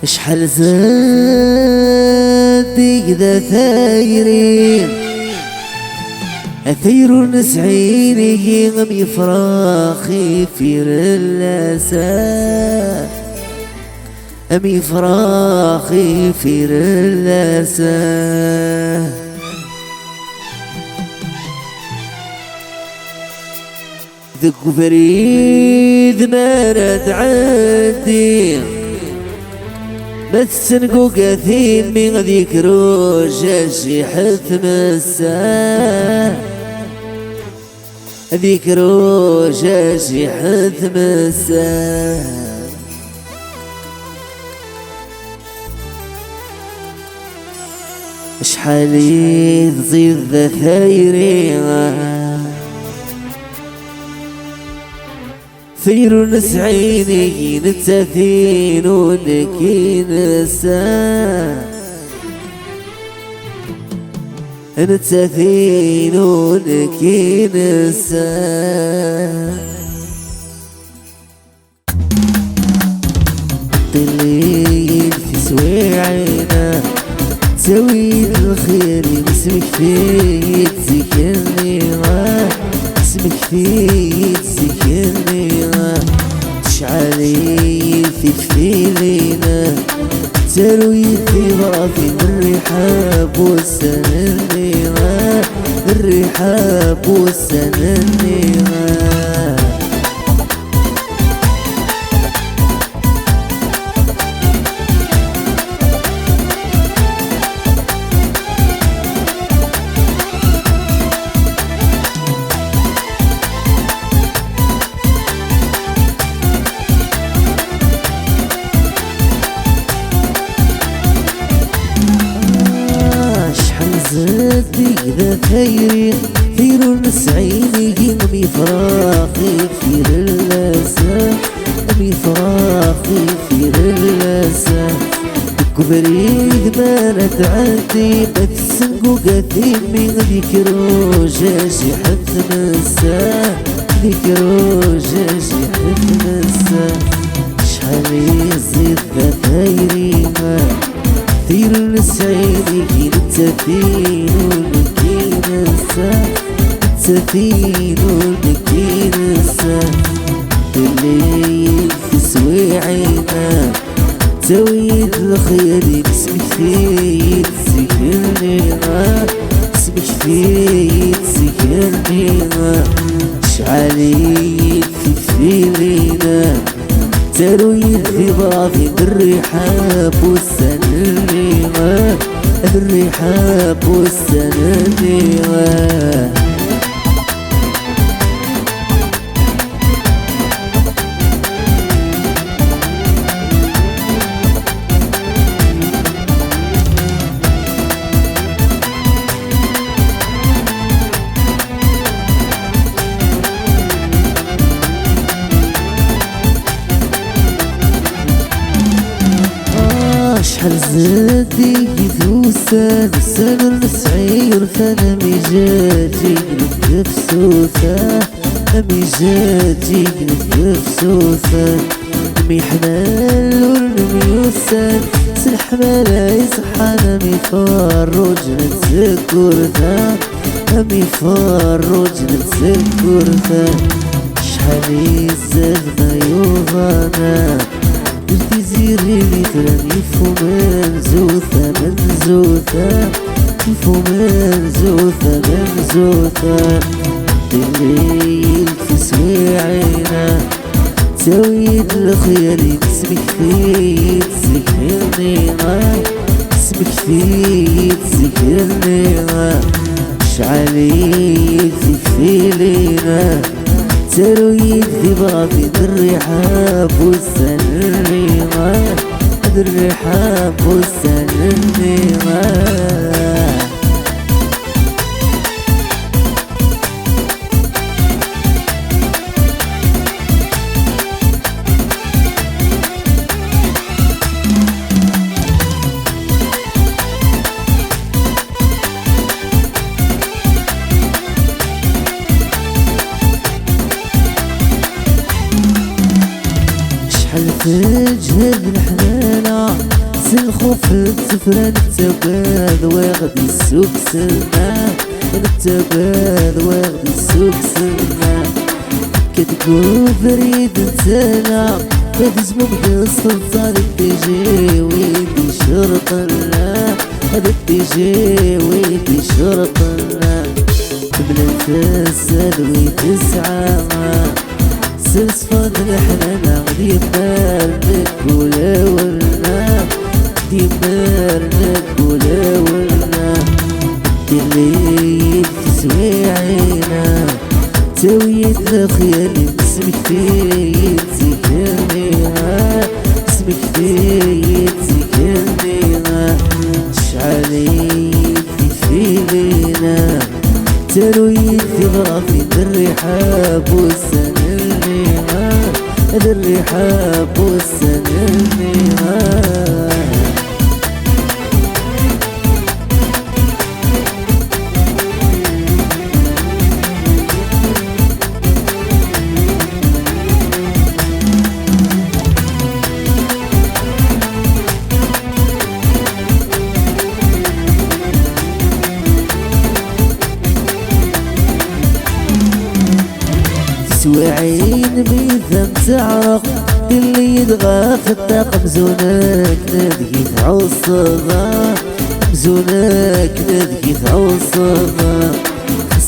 شحال زادي كذا ثايرين أثير نسعيني غمي فراخي في اللاسا أمي فراخي في اللاسا ذك فريد ما رد عندي بس نقو كثير من ذكرو جاشي حث مسا ذكرو جاشي حث مسا شحال تزيد ذا ثايرين ثير نسعيني نتثين ونكي نسا نتثين ونكي نسا طليل في سويعنا تسوي الخير اسمك فيه تذكرني اسمك فيه تذكرني تشعلي في كفيلينا تروي في برافي الرحاب والسنني الرحاب والسنني زادي ذا ثايرين ثير نسعيني أمي فراخي في اللاسا أمي فراخي في اللاسا كبريد ما نتعدي بتسنقو قثيم من ذكرو جاشي حث مسا ذكرو جاشي حث مسا شحال يزيد ذا ثايرين ثير نسعيني نتثين ونكينسا نتثين ونكينسا الليل في سويعنا تويد الخير اسمك فيه تذكرني اسمك فيه تذكرني شعالي في فيلينا ترويد في بعضي الرحاب والسنني الرحاب والسنني شحال زادي ذوسان سنر نسعير فانا ميجاتي نكف سوثا امي جاتي نكف سوثا امي حمال ورنمي وسان سلحمال يصحان امي فروج نتذكرتا امي فروج نتذكرتا شحال يزاد ما يوضانا قلتي زيري لي تراني منزوثة منزوثة منزوثة منزوثة الليل في سويعنا تويد الخير اسمك فيه تذكرني اسمك فيه تذكرني شعالي في فيلينا ترويد في بعضي الرحاب والسنني الرحاب والسنني الجهد الحنانة سنخوف التفران التباد ويغدي السوق سلمان التباد ويغدي السوق سلمان كتقول فريد انتنا كتزمو بدا السلطان الديجي ويدي شرطنا هذا الديجي ويدي شرطنا تمنى تسال ويتسعى سلس فضل الحنانة غدي بارنك ولا ولنا غدي بارنك ولا ولنا اللي تسوي عينا تاويت الخيال اسمك فيه تذكرنيها اسمك فيه تذكرنيها شعالي في لينا ترويت في ضرافي الرحاب والسنرنيها هذا الرحاب والسنرنيها وعين بيثم تعرق اللي يدغى في الطاقم زونك ندقيت عصبة زونك ندقيت عصبة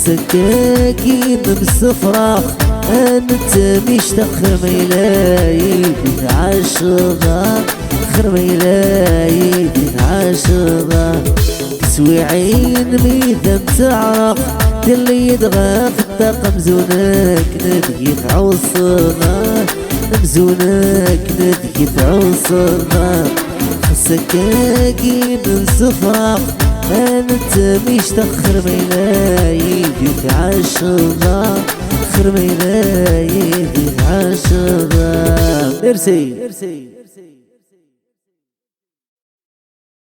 سكاكين بصفراخ انت مشتاق خرميلاي بيت عشرة خرميلاي بيت عشرة تسوي عين بيثم تعرق اللي يدغى في الطاقم زونك ندقيت عصبة زونك ندقيت عصبة سكاكين صفراخ انت مشتاق خرميلاي بيت عشرة خرميلاي بيت عشرة. ميرسي.